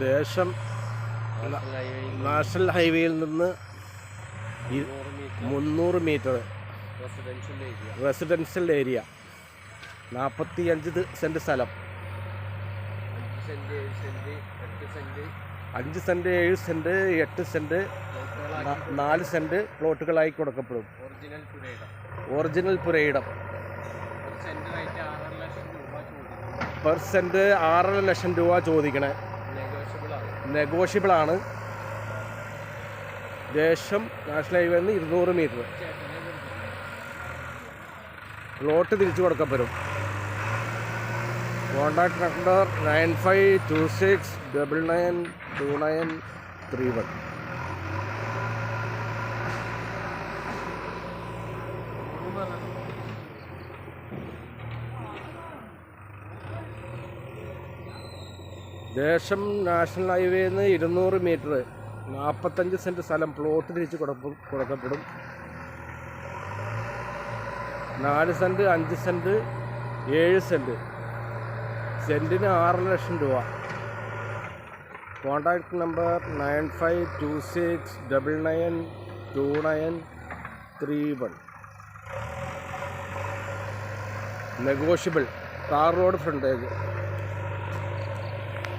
ദേശം നാഷണൽ ഹൈവേയിൽ നിന്ന് 300 മീറ്റർ റെസിഡൻഷ്യൽ ഏരിയ, 45 സെൻറ്റ് സ്ഥലം, 5 സെൻറ്റ് 7 സെൻറ്റ് 8 സെൻറ്റ് 4 സെൻറ്റ് പ്ലോട്ടുകളായി കൊടുക്കപ്പെടും. ഒറിജിനൽ പുരയിടം. പെർ സെൻറ്റ് 6.5 ലക്ഷം രൂപ ചോദിക്കണേ. നെഗോഷ്യബിളാണ്. ദേശം നാഷണൽ ഹൈവേ 200 മീറ്റർ. പ്ലോട്ട് തിരിച്ചു കൊടുക്കപ്പെടും. Contact number 9526992931. ദേശം നാഷണൽ ഹൈവേന്ന് 200 മീറ്റർ 45 സെൻറ്റ് സ്ഥലം പ്ലോട്ട് തിരിച്ച് കൊടുക്കപ്പെടും. 4 സെൻറ്റ് 5 സെൻറ്റ് 7 സെൻറ്റ് സെൻറ്റിന് 6 ലക്ഷം രൂപ. Contact number 9526992931. Negotiable. Tar road frontage.